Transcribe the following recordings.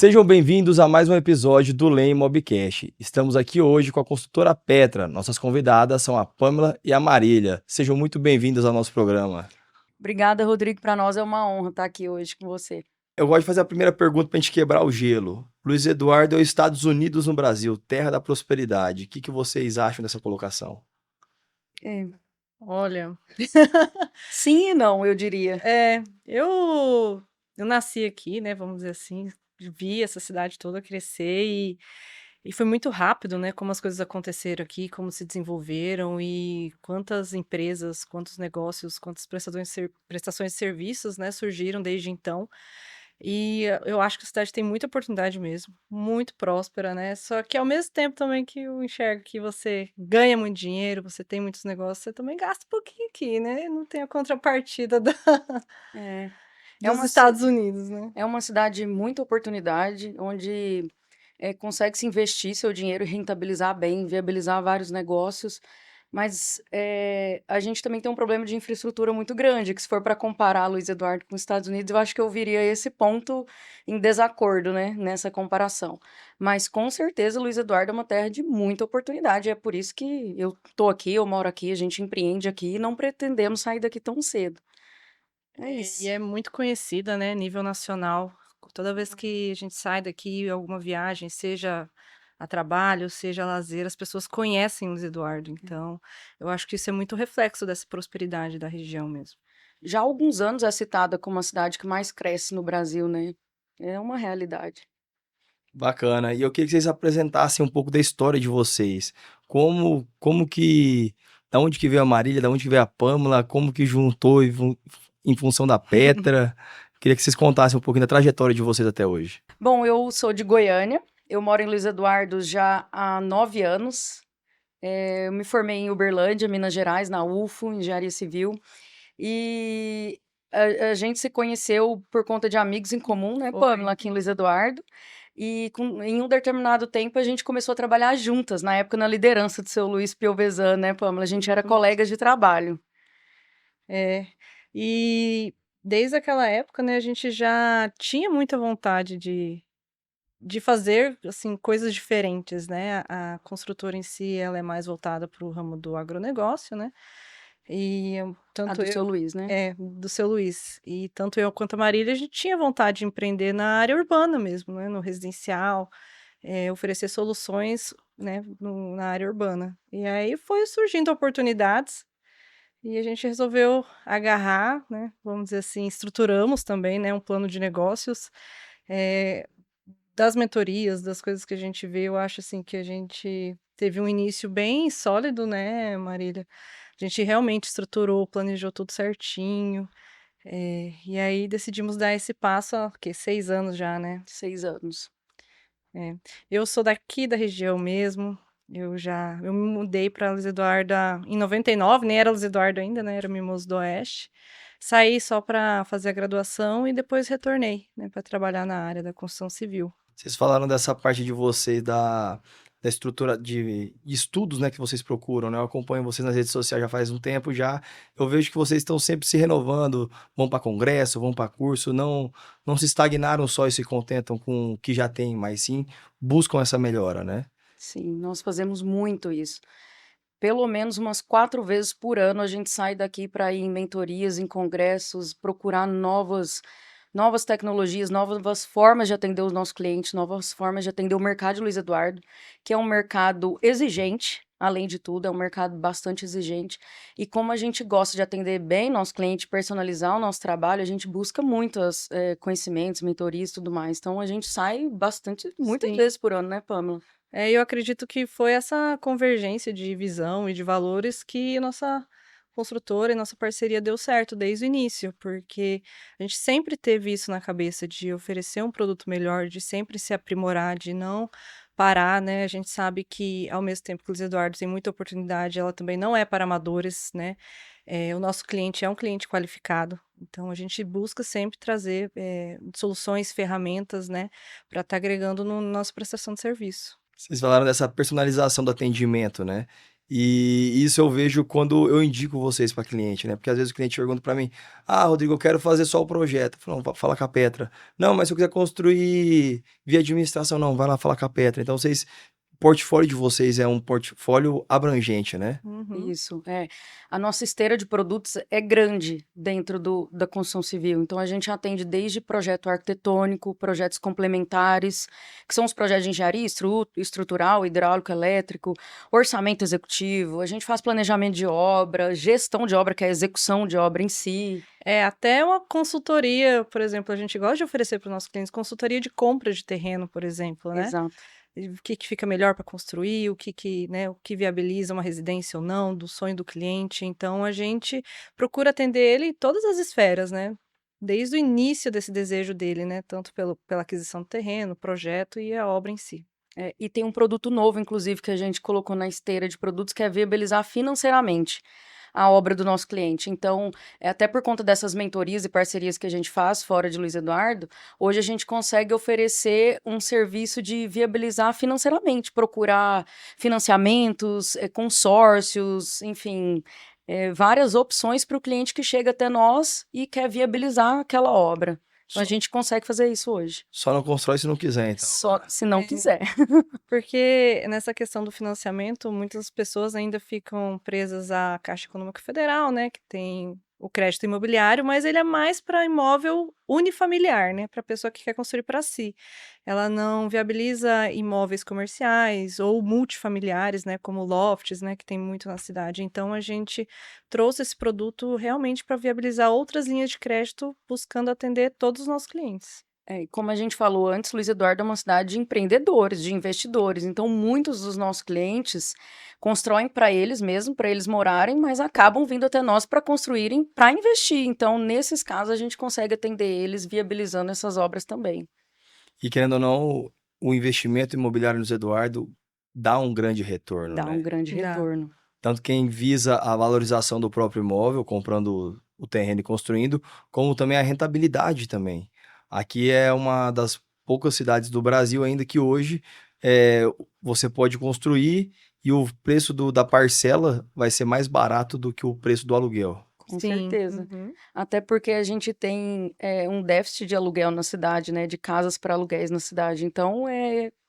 Sejam bem-vindos a mais um episódio do Lem Mobcast. Estamos aqui hoje com a construtora Petra. Nossas convidadas são a Pamela e a Marília. Sejam muito bem-vindos ao nosso programa. Obrigada, Rodrigo. Para nós é uma honra estar aqui hoje com você. Eu gosto de fazer a primeira pergunta para a gente quebrar o gelo. Luiz Eduardo é os Estados Unidos no Brasil, terra da prosperidade. O que vocês acham dessa colocação? Olha, Sim e não, eu diria. eu nasci aqui, né, vamos dizer assim, vi essa cidade toda crescer e foi muito rápido, né, como as coisas aconteceram aqui, como se desenvolveram e quantas empresas, quantos negócios, quantas prestações de serviços, né, surgiram desde então. E eu acho que a cidade tem muita oportunidade mesmo, muito próspera, né? Só que ao mesmo tempo também que eu enxergo que você ganha muito dinheiro, você tem muitos negócios, você também gasta um pouquinho aqui, né? Não tem a contrapartida É, dos Estados Unidos, né? é uma cidade de muita oportunidade, onde consegue se investir seu dinheiro e rentabilizar bem, viabilizar vários negócios. Mas a gente também tem um problema de infraestrutura muito grande, que se for para comparar Luiz Eduardo com os Estados Unidos, eu acho que eu viria esse ponto em desacordo, né, nessa comparação. Mas com certeza Luiz Eduardo é uma terra de muita oportunidade, é por isso que eu tô aqui, eu moro aqui, a gente empreende aqui e não pretendemos sair daqui tão cedo. É isso. E é muito conhecida, né, nível nacional. Toda vez que a gente sai daqui, alguma viagem, seja a trabalho, seja a lazer, as pessoas conhecem Luiz Eduardo. Então, eu acho que isso é muito reflexo dessa prosperidade da região mesmo. Já há alguns anos é citada como a cidade que mais cresce no Brasil, né? É uma realidade. Bacana. E eu queria que vocês apresentassem um pouco da história de vocês. Como que... Da onde que veio a Marília, da onde que veio a Pamela, como que juntou em função da Petra. Queria que vocês contassem um pouquinho da trajetória de vocês até hoje. Bom, eu sou de Goiânia, eu moro em Luiz Eduardo já há 9 anos. Eu me formei em Uberlândia, Minas Gerais, na UFO, Engenharia Civil. E a gente se conheceu por conta de amigos em comum, né, Foi. Pamela, aqui em Luiz Eduardo. E em um determinado tempo a gente começou a trabalhar juntas, na época na liderança do seu Luiz Piovesan, né, Pamela? A gente era colegas de trabalho. E desde aquela época, né, a gente já tinha muita vontade de fazer, assim, coisas diferentes, né? A construtora em si, ela é mais voltada para o ramo do agronegócio, né? E tanto Do seu Luiz, né? do seu Luiz. E tanto eu quanto a Marília, a gente tinha vontade de empreender na área urbana mesmo, né? No residencial, oferecer soluções, né? Na área urbana. E aí foi surgindo oportunidades. E a gente resolveu agarrar, né, vamos dizer assim, estruturamos também, né, um plano de negócios, eh, das mentorias, das coisas que a gente vê, eu acho, assim, que a gente teve um início bem sólido, né, Marília? A gente realmente estruturou, planejou tudo certinho, e aí decidimos dar esse passo há, 6 anos já, né? 6 anos. Eu sou daqui da região mesmo, eu me mudei para Luiz Eduardo em 99, nem era Luiz Eduardo ainda, né, era Mimoso do Oeste. Saí só para fazer a graduação e depois retornei, né, para trabalhar na área da construção civil. Vocês falaram dessa parte de vocês, da estrutura de estudos, né, que vocês procuram, né? Eu acompanho vocês nas redes sociais já faz um tempo já. Eu vejo que vocês estão sempre se renovando, vão para congresso, vão para curso, não se estagnaram só e se contentam com o que já tem, mas sim buscam essa melhora, né? Sim, nós fazemos muito isso. Pelo menos umas 4 vezes por ano a gente sai daqui para ir em mentorias, em congressos, procurar novas tecnologias, novas formas de atender os nossos clientes, novas formas de atender o mercado de Luiz Eduardo, que é um mercado exigente, além de tudo, é um mercado bastante exigente. E como a gente gosta de atender bem nosso cliente, personalizar o nosso trabalho, a gente busca muitos conhecimentos, mentorias e tudo mais. Então a gente sai muitas Sim. vezes por ano, né, Pamela? Eu acredito que foi essa convergência de visão e de valores que nossa construtora e nossa parceria deu certo desde o início, porque a gente sempre teve isso na cabeça de oferecer um produto melhor, de sempre se aprimorar, de não parar, né? A gente sabe que, ao mesmo tempo que o Luiz Eduardo tem muita oportunidade, ela também não é para amadores, né? O nosso cliente é um cliente qualificado, então a gente busca sempre trazer soluções, ferramentas, né, para estar agregando no nossa prestação de serviço. Vocês falaram dessa personalização do atendimento, né? E isso eu vejo quando eu indico vocês para cliente, né? Porque às vezes o cliente pergunta para mim: Ah, Rodrigo, eu quero fazer só o projeto. Eu falo, não, fala com a Petra. Não, mas se eu quiser construir via administração, não, vai lá falar com a Petra. Então vocês, o portfólio de vocês é um portfólio abrangente, né? Uhum. Isso, é. A nossa esteira de produtos é grande dentro da construção civil. Então, a gente atende desde projeto arquitetônico, projetos complementares, que são os projetos de engenharia estrutural, hidráulico, elétrico, orçamento executivo. A gente faz planejamento de obra, gestão de obra, que é a execução de obra em si. É, até uma consultoria, por exemplo, a gente gosta de oferecer para os nossos clientes consultoria de compra de terreno, por exemplo, né? Exato. E o que fica melhor para construir, né, o que viabiliza uma residência ou não, do sonho do cliente. Então, a gente procura atender ele em todas as esferas, né? Desde o início desse desejo dele, né? Tanto pela aquisição do terreno, projeto e a obra em si. É, e tem um produto novo, inclusive, que a gente colocou na esteira de produtos, que é viabilizar financeiramente a obra do nosso cliente. Então, até por conta dessas mentorias e parcerias que a gente faz fora de Luiz Eduardo, hoje a gente consegue oferecer um serviço de viabilizar financeiramente, procurar financiamentos, consórcios, enfim, várias opções para o cliente que chega até nós e quer viabilizar aquela obra. Então, a Só, gente consegue fazer isso hoje. só não constrói se não quiser, então. Só se não É. quiser. Porque nessa questão do financiamento, muitas pessoas ainda ficam presas à Caixa Econômica Federal, né, que tem o crédito imobiliário, mas ele é mais para imóvel unifamiliar, né, para a pessoa que quer construir para si. Ela não viabiliza imóveis comerciais ou multifamiliares, né, como lofts, né, que tem muito na cidade. Então a gente trouxe esse produto realmente para viabilizar outras linhas de crédito, buscando atender todos os nossos clientes. E como a gente falou antes, Luiz Eduardo é uma cidade de empreendedores, de investidores. Então, muitos dos nossos clientes constroem para eles mesmo, para eles morarem, mas acabam vindo até nós para construírem, para investir. Então, nesses casos, a gente consegue atender eles, viabilizando essas obras também. E querendo ou não, o investimento imobiliário no Zé Eduardo dá um grande retorno, Dá um né? grande Dá. retorno. Tanto quem visa a valorização do próprio imóvel, comprando o terreno e construindo, como também a rentabilidade também. Aqui é uma das poucas cidades do Brasil ainda que hoje é, você pode construir e o preço da parcela vai ser mais barato do que o preço do aluguel. Com Sim. certeza. Uhum. Até porque a gente tem um déficit de aluguel na cidade, né? De casas para aluguéis na cidade. Então,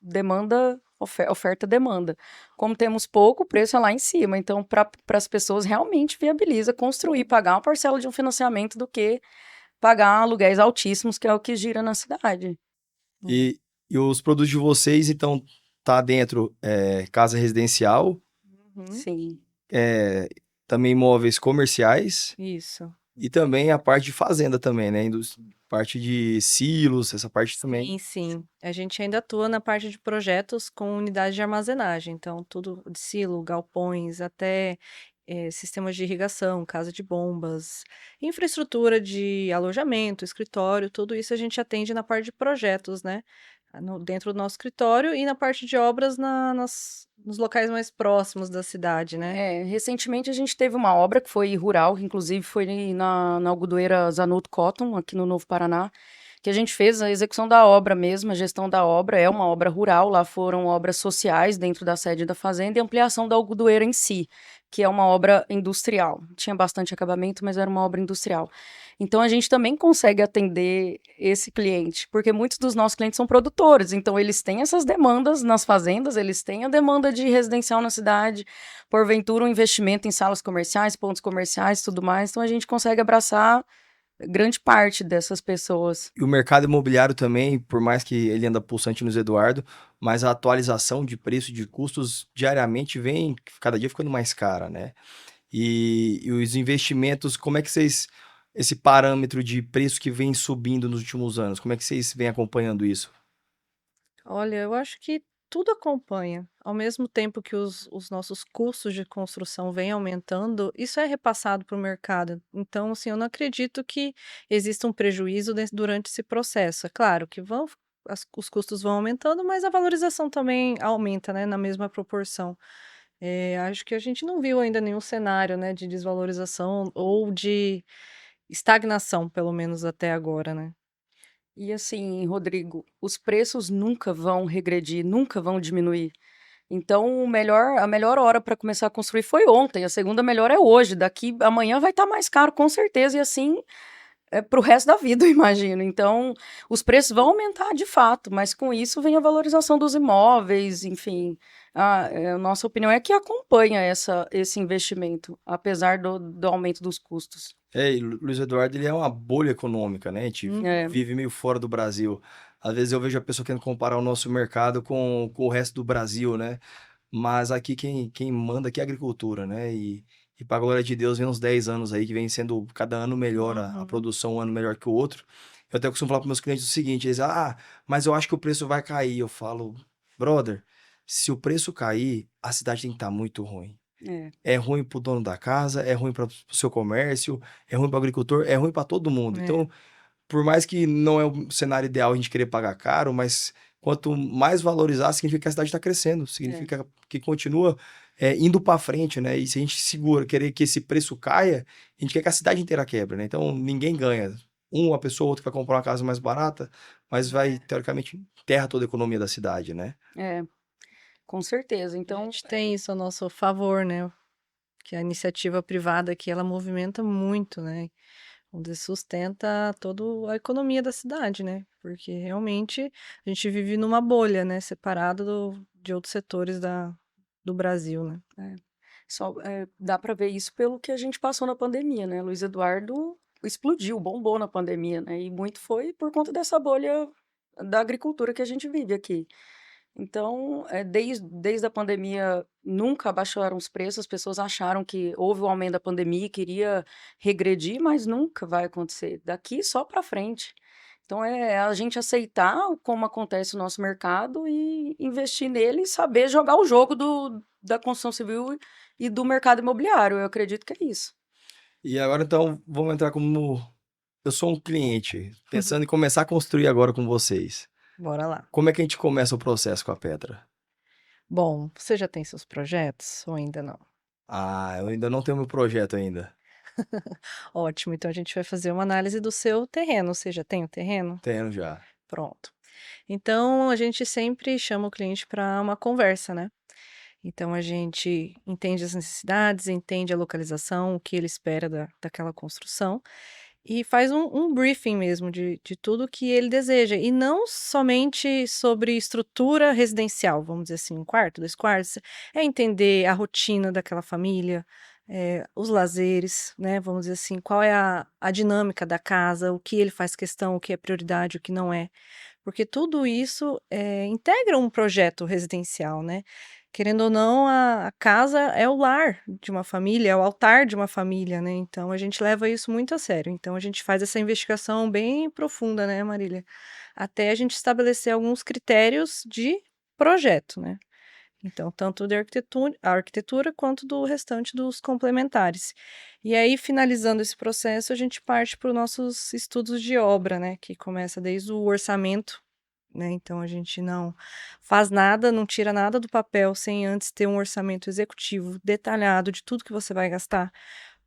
demanda, oferta, demanda. Como temos pouco, o preço é lá em cima. Então, para as pessoas, realmente viabiliza construir, pagar uma parcela de um financiamento do que pagar aluguéis altíssimos, que é o que gira na cidade. E, e os produtos de vocês, então, tá dentro casa residencial, Uhum. Sim. também imóveis comerciais Isso. e também a parte de fazenda também, né? Parte de silos, essa parte também. Sim, sim. A gente ainda atua na parte de projetos com unidades de armazenagem, então tudo de silo, galpões, até sistemas de irrigação, casa de bombas, infraestrutura de alojamento, escritório, tudo isso a gente atende na parte de projetos, né? Dentro do nosso escritório e na parte de obras nos locais mais próximos da cidade, né? Recentemente a gente teve uma obra que foi rural, que inclusive foi na algodoeira Zanuto Cotton, aqui no Novo Paraná, que a gente fez a execução da obra mesmo, a gestão da obra, é uma obra rural, lá foram obras sociais dentro da sede da fazenda e ampliação da algodoeira em si, que é uma obra industrial. Tinha bastante acabamento, mas era uma obra industrial. Então a gente também consegue atender esse cliente, porque muitos dos nossos clientes são produtores, então eles têm essas demandas nas fazendas, eles têm a demanda de residencial na cidade, porventura um investimento em salas comerciais, pontos comerciais, tudo mais, então a gente consegue abraçar grande parte dessas pessoas. E o mercado imobiliário também, por mais que ele anda pulsante no Zé Eduardo, mas a atualização de preço de custos diariamente vem cada dia ficando mais cara, né? E os investimentos, como é que vocês, esse parâmetro de preço que vem subindo nos últimos anos, como é que vocês vêm acompanhando isso? Olha, eu acho que tudo acompanha. Ao mesmo tempo que os nossos custos de construção vêm aumentando, isso é repassado para o mercado. Então, assim, eu não acredito que exista um prejuízo durante esse processo. É claro que os custos vão aumentando, mas a valorização também aumenta, né, na mesma proporção. Acho que a gente não viu ainda nenhum cenário, né, de desvalorização ou de estagnação, pelo menos até agora, né? E assim, Rodrigo, os preços nunca vão regredir, nunca vão diminuir. Então, a melhor hora para começar a construir foi ontem, a segunda melhor é hoje, daqui amanhã vai estar mais caro com certeza, e assim para o resto da vida, eu imagino. Então, os preços vão aumentar de fato, mas com isso vem a valorização dos imóveis, enfim. A nossa opinião é que acompanha esse investimento, apesar do aumento dos custos. E Luiz Eduardo, ele é uma bolha econômica, né? A gente É, vive meio fora do Brasil. Às vezes eu vejo a pessoa querendo comparar o nosso mercado com o resto do Brasil, né? Mas aqui quem manda aqui é a agricultura, né? E para a glória de Deus, vem uns 10 anos aí que vem sendo cada ano melhor, a produção um ano melhor que o outro. Eu até costumo falar para meus clientes o seguinte, eles, mas eu acho que o preço vai cair. Eu falo, brother, se o preço cair, a cidade tem que estar muito ruim. é, É ruim pro dono da casa, é ruim para o seu comércio, é ruim para o agricultor, é ruim para todo mundo. É. Então, por mais que não é o cenário ideal a gente querer pagar caro, mas quanto mais valorizar, significa que a cidade está crescendo, significa que continua indo para frente, né? E se a gente segura, querer que esse preço caia, a gente quer que a cidade inteira quebre, né? Então, ninguém ganha. Uma pessoa ou outra vai comprar uma casa mais barata, mas vai, teoricamente, enterra toda a economia da cidade, né? com certeza. A Então, gente tem isso a nosso favor, né? Que a iniciativa privada aqui, ela movimenta muito, né? Onde sustenta toda a economia da cidade, né? Porque realmente a gente vive numa bolha, né? Separado de outros setores do Brasil, né? dá para ver isso pelo que a gente passou na pandemia, né? Luiz Eduardo explodiu, bombou na pandemia, né? E muito foi por conta dessa bolha da agricultura que a gente vive aqui. Então, desde a pandemia, nunca abaixaram os preços, as pessoas acharam que houve o aumento da pandemia e queria regredir, mas nunca vai acontecer. Daqui só para frente. Então, é a gente aceitar como acontece o nosso mercado e investir nele e saber jogar o jogo da construção civil e do mercado imobiliário. Eu acredito que é isso. E agora, então, vamos entrar como... Eu sou um cliente, pensando em começar a construir agora com vocês. Bora lá. Como é que a gente começa o processo com a Petra? Bom, você já tem seus projetos ou ainda não? Eu ainda não tenho meu projeto ainda. Ótimo, então a gente vai fazer uma análise do seu terreno. Você já tem o terreno? Tenho já. Pronto. Então a gente sempre chama o cliente para uma conversa, né? Então a gente entende as necessidades, entende a localização, o que ele espera daquela construção e faz um briefing mesmo de tudo que ele deseja. E não somente sobre estrutura residencial, vamos dizer assim, um quarto, dois quartos, é entender a rotina daquela família, os lazeres, né? Vamos dizer assim, qual é a dinâmica da casa, o que ele faz questão, o que é prioridade, o que não é. Porque tudo isso integra um projeto residencial, né? Querendo ou não, a casa é o lar de uma família, é o altar de uma família, né? Então a gente leva isso muito a sério. Então a gente faz essa investigação bem profunda, né, Marília? Até a gente estabelecer alguns critérios de projeto, né? Então, tanto da arquitetura quanto do restante dos complementares. E aí, finalizando esse processo, a gente parte para os nossos estudos de obra, né? Que começa desde o orçamento, né? Então, a gente não faz nada, não tira nada do papel sem antes ter um orçamento executivo detalhado de tudo que você vai gastar,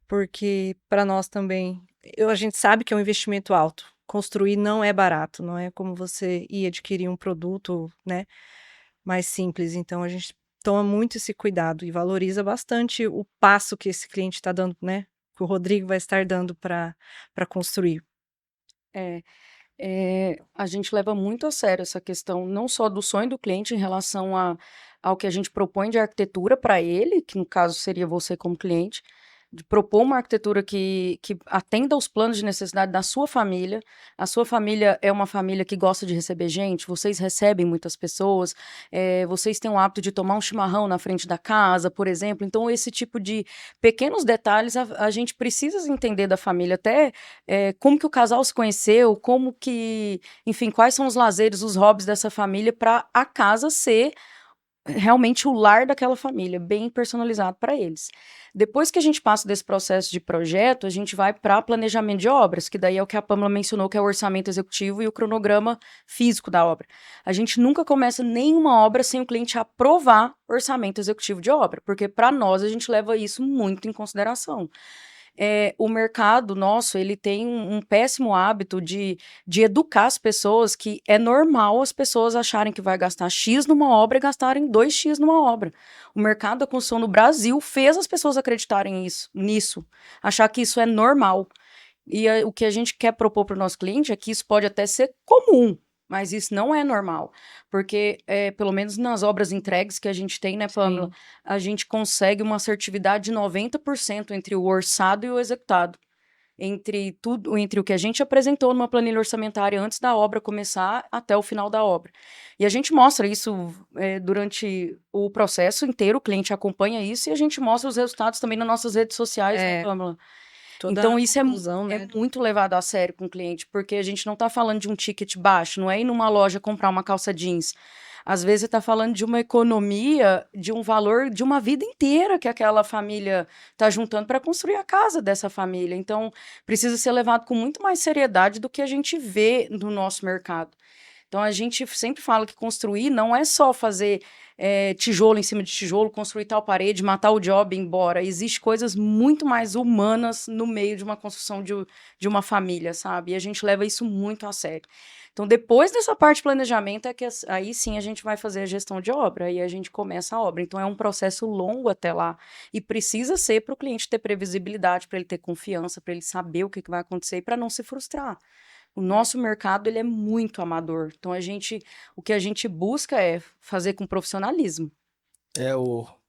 porque para nós também, a gente sabe que é um investimento alto. Construir não é barato, não é como você ir adquirir um produto, né? Mais simples. Então, a gente toma muito esse cuidado e valoriza bastante o passo que esse cliente está dando, né? Que o Rodrigo vai estar dando para construir. A gente leva muito a sério essa questão, não só do sonho do cliente em relação ao que a gente propõe de arquitetura para ele, que no caso seria você como cliente, de propor uma arquitetura que atenda aos planos de necessidade da sua família. A sua família é uma família que gosta de receber gente, vocês recebem muitas pessoas, vocês têm o hábito de tomar um chimarrão na frente da casa, por exemplo. Então, esse tipo de pequenos detalhes a gente precisa entender da família, até como que o casal se conheceu, como que, enfim, quais são os lazeres, os hobbies dessa família, para a casa ser realmente o lar daquela família, bem personalizado para eles. Depois que a gente passa desse processo de projeto, a gente vai para planejamento de obras, que daí é o que a Pâmela mencionou, que é o orçamento executivo e o cronograma físico da obra. A gente nunca começa nenhuma obra sem o cliente aprovar orçamento executivo de obra, porque para nós a gente leva isso muito em consideração. o mercado nosso, ele tem um péssimo hábito de educar as pessoas que é normal as pessoas acharem que vai gastar X numa obra e gastarem 2x numa obra. O mercado da construção no Brasil fez as pessoas acreditarem nisso, achar que isso é normal. E o que a gente quer propor para o nosso cliente é que isso pode até ser comum, mas isso não é normal. Porque, pelo menos nas obras entregues que a gente tem, né, Pamela, Sim. a gente consegue uma assertividade de 90% entre o orçado e o executado. Entre o que a gente apresentou numa planilha orçamentária antes da obra começar até o final da obra. E a gente mostra isso durante o processo inteiro, o cliente acompanha isso e a gente mostra os resultados também nas nossas redes sociais, né, É, Pamela? toda Então, a isso conclusão, é né? muito levado a sério com o cliente, porque a gente não está falando de um ticket baixo, não é ir numa loja comprar uma calça jeans. Às vezes, você está falando de uma economia, de um valor de uma vida inteira que aquela família está juntando para construir a casa dessa família. Então, precisa ser levado com muito mais seriedade do que a gente vê no nosso mercado. Então, a gente sempre fala que construir não é só fazer tijolo em cima de tijolo, construir tal parede, matar o job e ir embora. Existem coisas muito mais humanas no meio de uma construção de uma família, sabe? E a gente leva isso muito a sério. Então, depois dessa parte de planejamento, aí sim a gente vai fazer a gestão de obra, aí a gente começa a obra. Então, é um processo longo até lá. E precisa ser para o cliente ter previsibilidade, para ele ter confiança, para ele saber o que vai acontecer e para não se frustrar. O nosso mercado, ele é muito amador. Então, o que a gente busca é fazer com profissionalismo.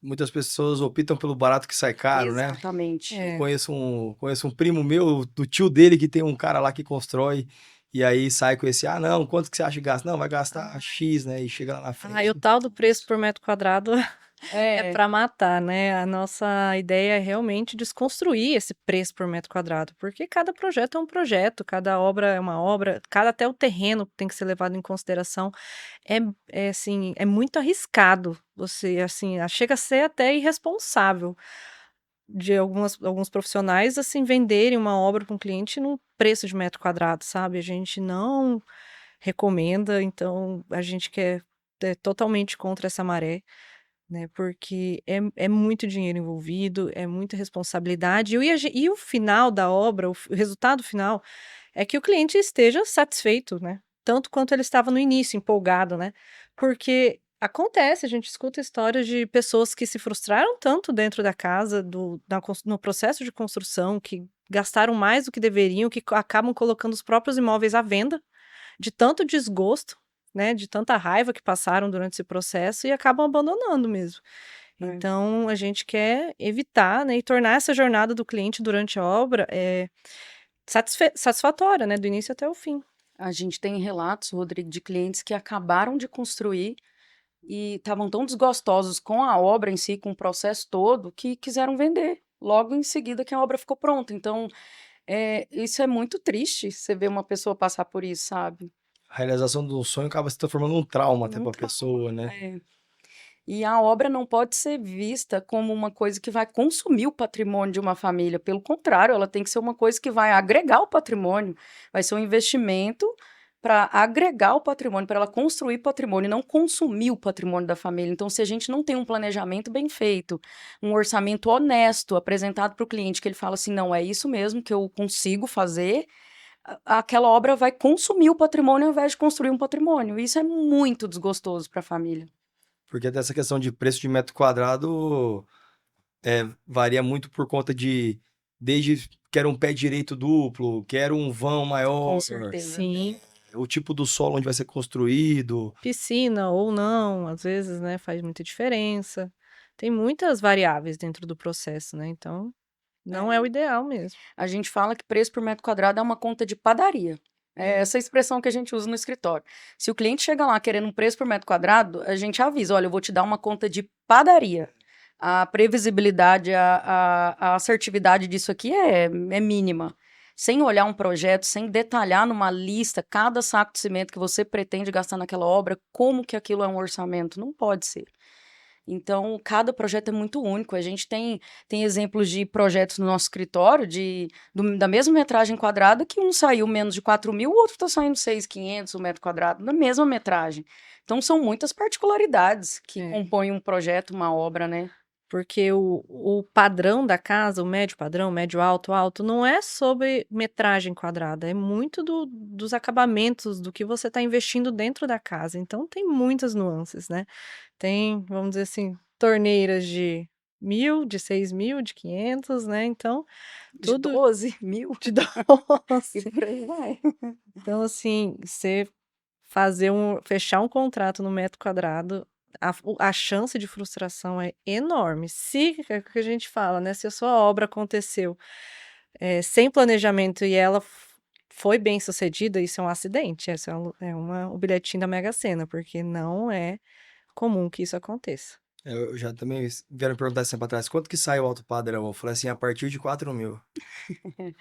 Muitas pessoas optam pelo barato que sai caro, né? Exatamente. É. Conheço um primo meu, do tio dele, que tem um cara lá que constrói, e aí sai com esse, não, quanto que você acha que gasta? Não, vai gastar X, né? E chega lá na E o frente. tal do preço por metro quadrado é É, para matar, né? A nossa ideia é realmente desconstruir esse preço por metro quadrado, porque cada projeto é um projeto, cada obra é uma obra, cada até o terreno tem que ser levado em consideração. Assim, é muito arriscado. Você, assim, chega a ser até irresponsável de alguns profissionais, assim, venderem uma obra para um cliente num preço de metro quadrado, sabe? A gente não recomenda, então a gente quer totalmente contra essa maré, né? Porque é muito dinheiro envolvido, é muita responsabilidade. E o final da obra, o resultado final, é que o cliente esteja satisfeito, né? Tanto quanto ele estava no início, empolgado, né? Porque acontece, a gente escuta histórias de pessoas que se frustraram tanto dentro da casa, no processo de construção, que gastaram mais do que deveriam, que acabam colocando os próprios imóveis à venda, de tanto desgosto, né, de tanta raiva que passaram durante esse processo e acabam abandonando mesmo. É. Então, a gente quer evitar, né, e tornar essa jornada do cliente durante a obra satisfatória, né, do início até o fim. a gente tem relatos, Rodrigo, de clientes que acabaram de construir e estavam tão desgostosos com a obra em si, com o processo todo, que quiseram vender logo em seguida que a obra ficou pronta. Então, isso é muito triste, você ver uma pessoa passar por isso, sabe? A realização do sonho acaba se transformando num trauma até Um pra trauma, pessoa, né? é. E a obra não pode ser vista como uma coisa que vai consumir o patrimônio de uma família. Pelo contrário, ela tem que ser uma coisa que vai agregar o patrimônio. Vai ser um investimento para agregar o patrimônio, para ela construir patrimônio, não consumir o patrimônio da família. Então, se a gente não tem um planejamento bem feito, um orçamento honesto apresentado para o cliente, que ele fala assim, não, é isso mesmo que eu consigo fazer, aquela obra vai consumir o patrimônio ao invés de construir um patrimônio. Isso é muito desgostoso para a família. Porque até essa questão de preço de metro quadrado varia muito por conta desde quero um pé direito duplo, quero um vão maior, Com certeza. Sim, o tipo do solo onde vai ser construído. piscina ou não, às vezes, né, faz muita diferença. Tem muitas variáveis dentro do processo, né? Então, não é o ideal mesmo. A gente fala que preço por metro quadrado é uma conta de padaria. É essa expressão que a gente usa no escritório. Se o cliente chega lá querendo um preço por metro quadrado, a gente avisa: olha, eu vou te dar uma conta de padaria. A previsibilidade, a assertividade disso aqui é mínima. Sem olhar um projeto, sem detalhar numa lista cada saco de cimento que você pretende gastar naquela obra, como que aquilo é um orçamento? Não pode ser. Então, cada projeto é muito único. A gente tem exemplos de projetos no nosso escritório da mesma metragem quadrada, que um saiu menos de 4.000, o outro está saindo 6.500 o metro quadrado, na mesma metragem. Então, são muitas particularidades que compõem um projeto, uma obra, né? Porque o padrão da casa, o médio padrão, médio alto, alto, não é sobre metragem quadrada, é muito dos acabamentos, do que você está investindo dentro da casa. Então tem muitas nuances, né? Tem, vamos dizer assim, torneiras de 1.000, de 6.000, de 500, né? Então, De tudo 12 mil de e doce. por aí vai. Então, assim, você fechar um contrato no metro quadrado, a chance de frustração é enorme. Se, é o que a gente fala, né? Se a sua obra aconteceu sem planejamento e ela foi bem sucedida, isso é um acidente, esse um bilhetinho da Mega Sena, porque não é comum que isso aconteça. Eu já também vieram perguntar esse tempo atrás, quanto que sai o alto padrão? Eu falei assim, a partir de 4.000.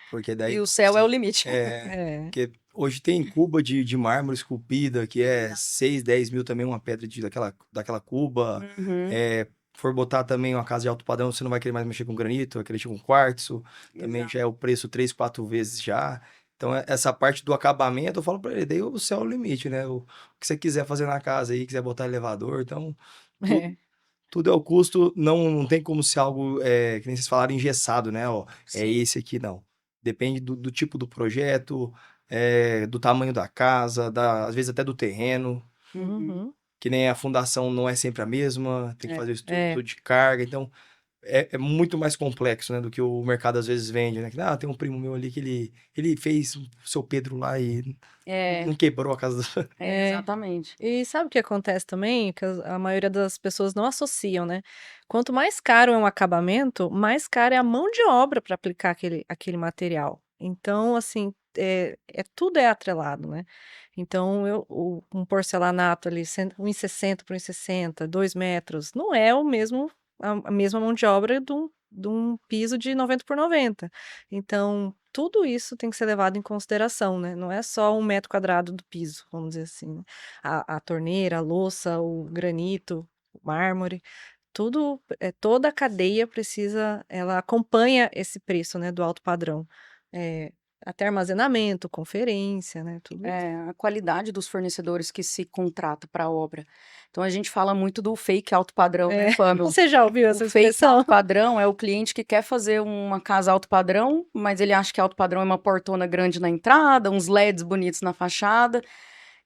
Porque E daí, o céu é o limite. É. porque hoje tem cuba de mármore esculpida, que é 6, 10 mil também, uma pedra daquela cuba. Uhum, For botar também uma casa de alto padrão, você não vai querer mais mexer com granito, vai querer mexer com quartzo. Também exato. já é o preço 3, 4 vezes já. Então, essa parte do acabamento, eu falo pra ele, daí o céu é o limite, né? O que você quiser fazer na casa aí, quiser botar elevador, então, tudo, É. tudo é o custo, não tem como ser algo, que nem vocês falaram, engessado, né? Ó, é Sim. esse aqui, não. Depende do tipo do projeto, do tamanho da casa, às vezes até do terreno, Uhum. Uhum. que nem a fundação não é sempre a mesma, tem que É. fazer o É. estudo de carga, então é muito mais complexo, né, do que o mercado às vezes vende, né? Tem um primo meu ali que ele fez o seu Pedro lá e É, não quebrou a casa do... exatamente. E sabe o que acontece também? Que a maioria das pessoas não associam, né? Quanto mais caro é um acabamento, mais cara é a mão de obra para aplicar aquele material. Então, assim, tudo é atrelado, né? Então, um porcelanato ali, 1,60 por 1,60, 2 metros, não é a mesma mão de obra de um piso de 90 por 90. Então, tudo isso tem que ser levado em consideração, né? Não é só um metro quadrado do piso, vamos dizer assim, né? A torneira, a louça, o granito, o mármore, tudo, toda a cadeia ela acompanha esse preço, né, do alto padrão. É, até armazenamento, conferência, né, tudo isso. A qualidade dos fornecedores que se contrata para a obra. Então a gente fala muito do fake alto padrão, né, Pamela? Você já ouviu O essa fake expressão? alto padrão é o cliente que quer fazer uma casa alto padrão, mas ele acha que alto padrão é uma portona grande na entrada, uns LEDs bonitos na fachada,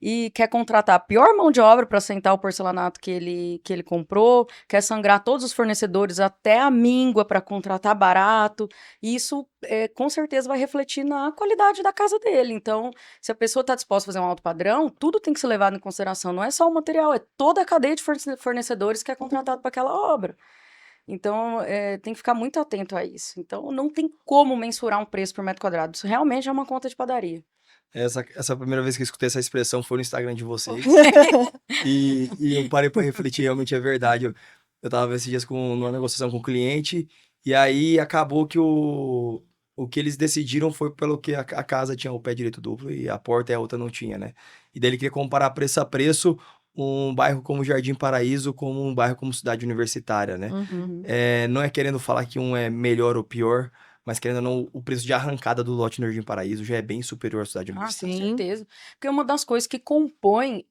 e quer contratar a pior mão de obra para assentar o porcelanato que ele comprou, quer sangrar todos os fornecedores até a míngua para contratar barato. E isso com certeza vai refletir na qualidade da casa dele. Então, se a pessoa está disposta a fazer um alto padrão, tudo tem que ser levado em consideração. Não é só o material, é toda a cadeia de fornecedores que é contratado para aquela obra. Então, tem que ficar muito atento a isso. Então, não tem como mensurar um preço por metro quadrado. Isso realmente é uma conta de padaria. Essa primeira vez que eu escutei essa expressão foi no Instagram de vocês. E eu parei para refletir, realmente é verdade. Eu tava esses dias numa negociação com o cliente, e aí acabou que o que eles decidiram foi pelo que a casa tinha o pé direito duplo e a porta e a outra não tinha, né? E daí ele queria comparar preço a preço um bairro como Jardim Paraíso como um bairro como Cidade Universitária, né? Uhum. Uhum. Não é querendo falar que um é melhor ou pior, mas querendo ou não, o preço de arrancada do lote no Jardim Paraíso já é bem superior à Cidade Ah, Universitária. com Sim. certeza. Porque uma das coisas que compõe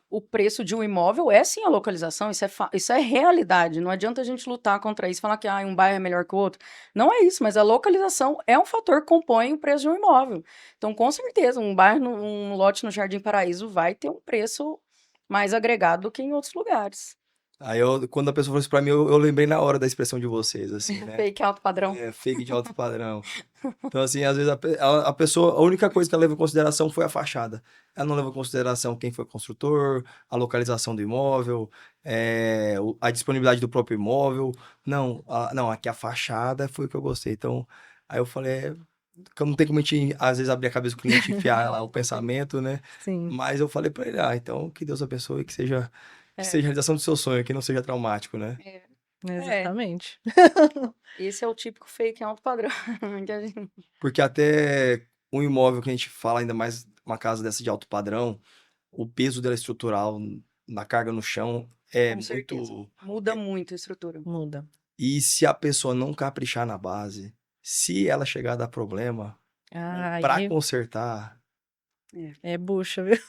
o preço de um imóvel é sim a localização, isso é realidade. Não adianta a gente lutar contra isso, falar que um bairro é melhor que o outro. Não é isso, mas a localização é um fator que compõe o preço de um imóvel. Então, com certeza, um bairro, um lote no Jardim Paraíso vai ter um preço mais agregado do que em outros lugares. Aí quando a pessoa falou isso pra mim, eu lembrei na hora da expressão de vocês, assim, né? Fake alto padrão. Fake de alto padrão. Então, assim, às vezes a pessoa, a única coisa que ela leva em consideração foi a fachada. Ela não leva em consideração quem foi o construtor, a localização do imóvel, a disponibilidade do próprio imóvel. Não, não, aqui a fachada foi o que eu gostei. Então, aí eu falei, que eu não tenho como a gente, às vezes, abrir a cabeça do cliente e enfiar lá o pensamento, né? Sim. Mas eu falei pra ele, então que Deus abençoe, que seja a É, realização do seu sonho, que não seja traumático, né? é, Exatamente. esse é o típico fake alto padrão. que a gente- Porque até um imóvel que a gente fala, ainda mais uma casa dessa de alto padrão, o peso dela estrutural na carga no chão é Com certeza. muito. Muda muito a estrutura. Muda. E se a pessoa não caprichar na base, se ela chegar a dar problema, Ah, para consertar, É bucha, viu?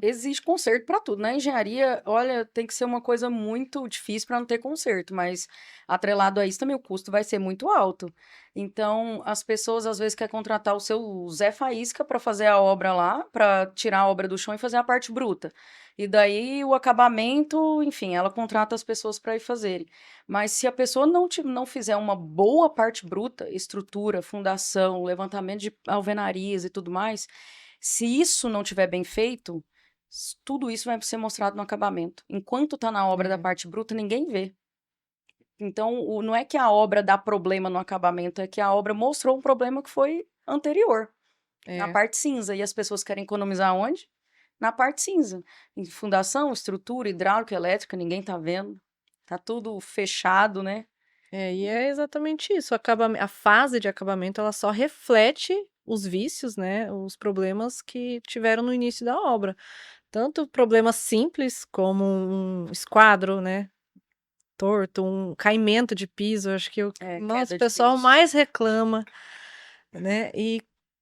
Existe conserto para tudo. Na engenharia, olha, tem que ser uma coisa muito difícil para não ter conserto, mas atrelado a isso também o custo vai ser muito alto. Então, as pessoas às vezes querem contratar o seu Zé Faísca para fazer a obra lá, para tirar a obra do chão e fazer a parte bruta. E daí o acabamento, enfim, ela contrata as pessoas para ir fazerem. Mas se a pessoa não fizer uma boa parte bruta, estrutura, fundação, levantamento de alvenarias e tudo mais, se isso não tiver bem feito, tudo isso vai ser mostrado no acabamento. Enquanto está na obra da parte bruta, ninguém vê. Então, não é que a obra dá problema no acabamento, é que a obra mostrou um problema que foi anterior, na parte cinza. E as pessoas querem economizar onde? Na parte cinza. Em fundação, estrutura, hidráulica, elétrica, ninguém tá vendo. Tá tudo fechado, né? E é exatamente isso. A fase de acabamento, ela só reflete os vícios, né? Os problemas que tiveram no início da obra. Tanto problemas simples, como um esquadro, né? Torto, um caimento de piso, acho que nossa, Queda o de pessoal piso. mais reclama, né? E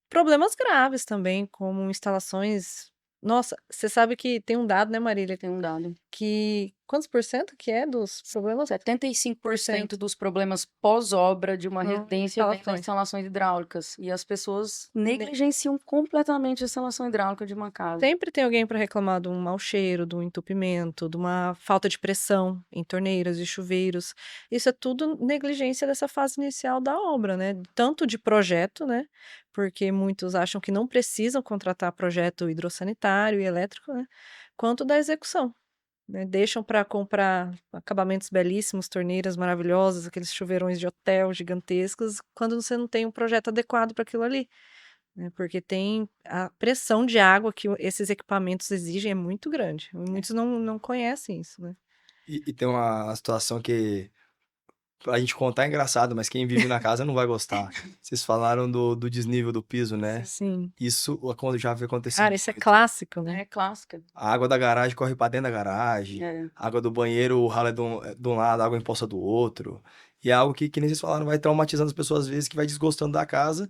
problemas graves também, como instalações. Nossa, você sabe que tem um dado, né, Marília? Tem um dado. Que quantos por cento que é dos problemas? 75% dos problemas pós-obra de uma residência vem das Instalações. instalações hidráulicas. E as pessoas negligenciam completamente a instalação hidráulica de uma casa. Sempre tem alguém para reclamar de um mau cheiro, de um entupimento, de uma falta de pressão em torneiras e chuveiros. Isso é tudo negligência dessa fase inicial da obra, né? Tanto de projeto, né? Porque muitos acham que não precisam contratar projeto hidrossanitário e elétrico, né? Quanto da execução, né? Deixam para comprar acabamentos belíssimos, torneiras maravilhosas, aqueles chuveirões de hotel gigantescos, quando você não tem um projeto adequado para aquilo ali, né? Porque tem a pressão de água que esses equipamentos exigem é muito grande. Muitos não conhecem isso, né? E tem uma situação que pra gente contar é engraçado, mas quem vive na casa não vai gostar. Vocês falaram do desnível do piso, né? Sim. Isso já vem acontecendo Cara, isso é muito. clássico, né? É clássica. A água da garagem corre pra dentro da garagem. A água do banheiro, o ralo é de um lado, a água empoça do outro. E é algo que nem vocês falaram, vai traumatizando as pessoas às vezes, que vai desgostando da casa.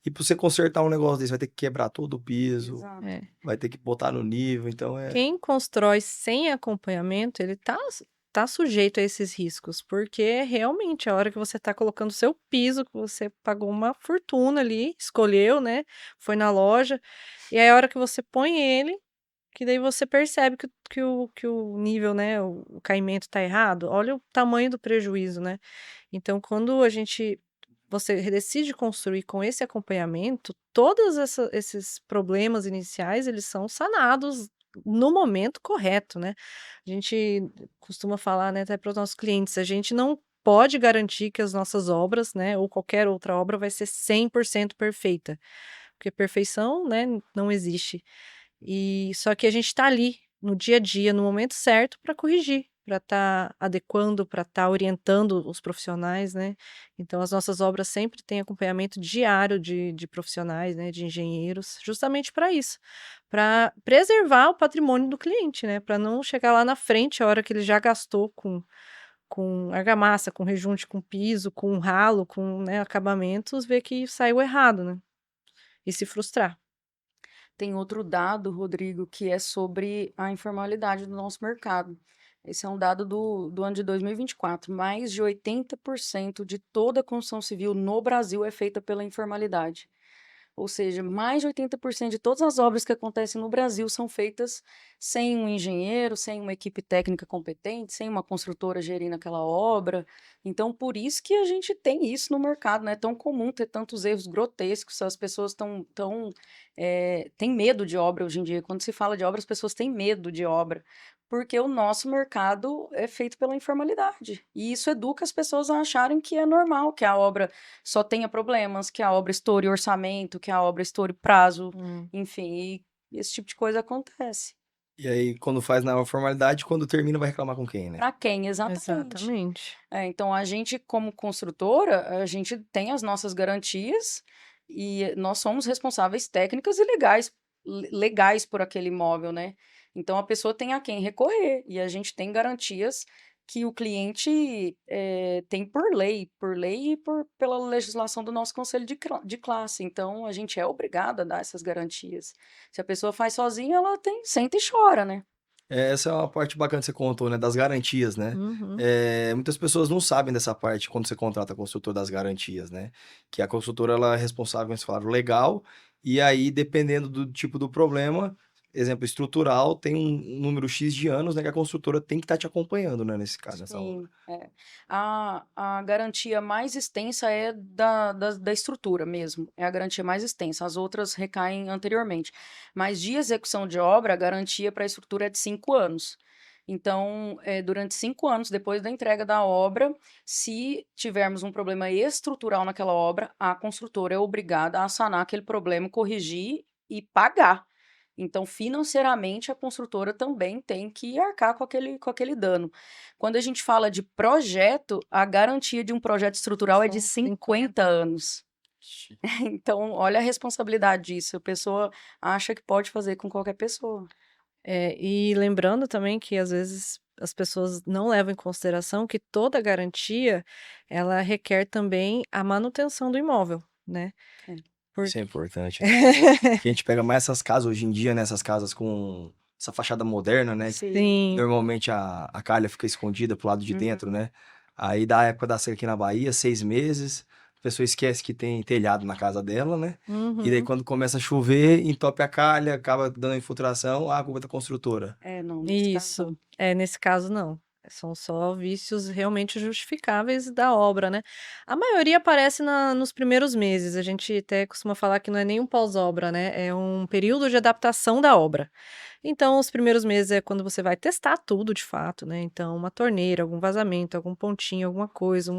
E pra você consertar um negócio desse, vai ter que quebrar todo o piso, Exato. vai ter que botar no nível, então Quem constrói sem acompanhamento, ele tá sujeito a esses riscos, porque é realmente a hora que você tá colocando o seu piso, que você pagou uma fortuna ali, escolheu, né? Foi na loja, e aí a hora que você põe ele, que daí você percebe que o nível, né, o caimento tá errado. Olha o tamanho do prejuízo, né? Então, quando você decide construir com esse acompanhamento, todos esses problemas iniciais, eles são sanados no momento correto, né? A gente costuma falar, né, até para os nossos clientes, a gente não pode garantir que as nossas obras, né, ou qualquer outra obra vai ser 100% perfeita, porque perfeição, né, não existe. E só que a gente está ali no dia a dia, no momento certo para corrigir, para estar adequando, para estar orientando os profissionais, né? Então as nossas obras sempre têm acompanhamento diário de profissionais, né, de engenheiros, justamente para isso, para preservar o patrimônio do cliente, né? Para não chegar lá na frente, a hora que ele já gastou com argamassa, com rejunte, com piso, com ralo, com, né, acabamentos, ver que saiu errado, né? E se frustrar. Tem outro dado, Rodrigo, que é sobre a informalidade do nosso mercado. Esse é um dado do ano de 2024. Mais de 80% de toda a construção civil no Brasil é feita pela informalidade. Ou seja, mais de 80% de todas as obras que acontecem no Brasil são feitas sem um engenheiro, sem uma equipe técnica competente, sem uma construtora gerindo aquela obra. Então, por isso que a gente tem isso no mercado, não é tão comum ter tantos erros grotescos, as pessoas têm medo de obra hoje em dia. Quando se fala de obra, as pessoas têm medo de obra, porque o nosso mercado é feito pela informalidade. E isso educa as pessoas a acharem que é normal, que a obra só tenha problemas, que a obra estoure orçamento, que a obra estoure prazo, enfim, e esse tipo de coisa acontece. E aí, quando faz na formalidade, quando termina, vai reclamar com quem, né? Para quem? Exatamente. Exatamente. Então, a gente, como construtora, a gente tem as nossas garantias e nós somos responsáveis técnicas e legais por aquele imóvel, né? Então, a pessoa tem a quem recorrer e a gente tem garantias que o cliente tem por lei e pela legislação do nosso conselho de classe. Então, a gente é obrigado a dar essas garantias. Se a pessoa faz sozinha, ela senta e chora, né? Essa é uma parte bacana que você contou, né? Das garantias, né? Uhum. Muitas pessoas não sabem dessa parte quando você contrata a construtora das garantias, né? Que a construtora ela é responsável, como você falaram, legal, e aí, dependendo do tipo do problema, exemplo estrutural, tem um número X de anos, né? Que a construtora tem que estar te acompanhando, né? Nesse caso, nessa obra. Sim, é. A garantia mais extensa é da estrutura mesmo, é a garantia mais extensa, as outras recaem anteriormente. Mas de execução de obra, a garantia para a estrutura é de 5 anos. Então, durante 5 anos depois da entrega da obra, se tivermos um problema estrutural naquela obra, a construtora é obrigada a sanar aquele problema, corrigir e pagar. Então, financeiramente, a construtora também tem que arcar com aquele dano. Quando a gente fala de projeto, a garantia de um projeto estrutural é de São 50 anos. Então, olha a responsabilidade disso. A pessoa acha que pode fazer com qualquer pessoa. E lembrando também que às vezes as pessoas não levam em consideração que toda garantia, ela requer também a manutenção do imóvel, né? É. Isso é Porque importante, né? Porque a gente pega mais essas casas hoje em dia, né? Essas casas com essa fachada moderna, né? Sim. sim, Normalmente a calha fica escondida pro lado de Uhum. dentro, né? Aí da época da seca aqui na Bahia, 6 meses, a pessoa esquece que tem telhado na casa dela, né? E daí uhum. quando começa a chover, entope a calha, acaba dando infiltração, a culpa é da construtora. Não, nesse caso Isso. não. Nesse caso não. São só vícios realmente justificáveis da obra, né? A maioria aparece nos primeiros meses. A gente até costuma falar que não é nem um pós-obra, né? É um período de adaptação da obra. Então, os primeiros meses é quando você vai testar tudo de fato, né? Então, uma torneira, algum vazamento, algum pontinho, alguma coisa,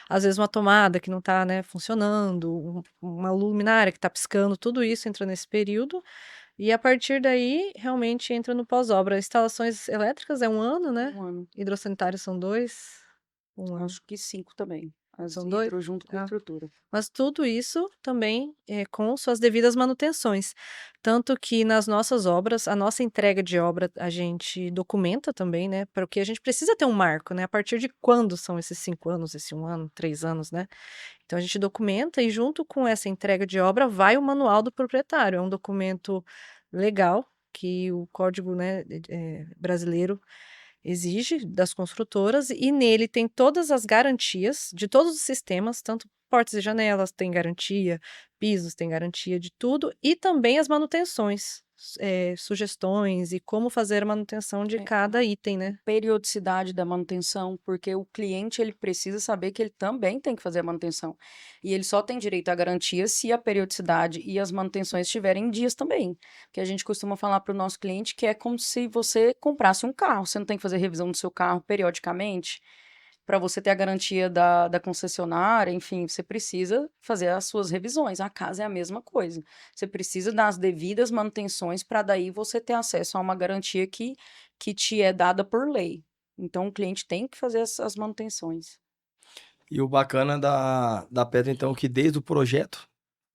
às vezes uma tomada que não tá, né, funcionando, uma luminária que tá piscando, tudo isso entra nesse período. E a partir daí, realmente entra no pós-obra. Instalações elétricas é 1 ano, né? 1 ano. Hidrossanitários são 2, 1 ano. Acho que 5 também. As São 2? hidro junto com a Ah. estrutura. Mas tudo isso também com suas devidas manutenções. Tanto que nas nossas obras, a nossa entrega de obra, a gente documenta também, né? Porque a gente precisa ter um marco, né? A partir de quando são esses 5 anos, esse 1 ano, 3 anos, né? Então a gente documenta e junto com essa entrega de obra vai o manual do proprietário. É um documento legal que o Código, né, brasileiro exige das construtoras e nele tem todas as garantias de todos os sistemas, tanto portas e janelas tem garantia, pisos tem garantia de tudo e também as manutenções, sugestões e como fazer a manutenção de cada item, né? Periodicidade da manutenção, porque o cliente ele precisa saber que ele também tem que fazer a manutenção. E ele só tem direito à garantia se a periodicidade e as manutenções estiverem em dias também. Porque a gente costuma falar para o nosso cliente que é como se você comprasse um carro. Você não tem que fazer revisão do seu carro periodicamente. Para você ter a garantia da concessionária, enfim, você precisa fazer as suas revisões. A casa é a mesma coisa. Você precisa das devidas manutenções para daí você ter acesso a uma garantia que te é dada por lei. Então, o cliente tem que fazer as manutenções. E o bacana da Pedra, então, é que desde o projeto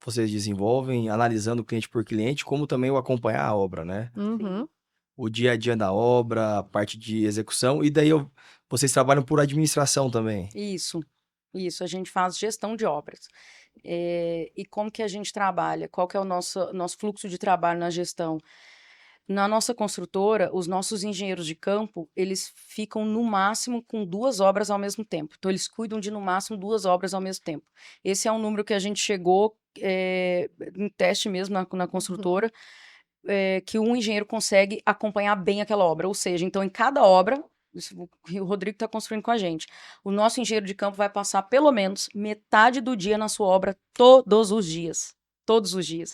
vocês desenvolvem, analisando cliente por cliente, como também o acompanhar a obra, né? Uhum. O dia a dia da obra, a parte de execução, e daí vocês trabalham por administração também. Isso, a gente faz gestão de obras. E como que a gente trabalha? Qual que é o nosso fluxo de trabalho na gestão? Na nossa construtora, os nossos engenheiros de campo, eles ficam no máximo com 2 obras ao mesmo tempo. Então, eles cuidam de no máximo 2 obras ao mesmo tempo. Esse é um número que a gente chegou em teste mesmo na construtora, que um engenheiro consegue acompanhar bem aquela obra. Ou seja, então, em cada obra, o Rodrigo está construindo com a gente, o nosso engenheiro de campo vai passar pelo menos metade do dia na sua obra todos os dias. Todos os dias.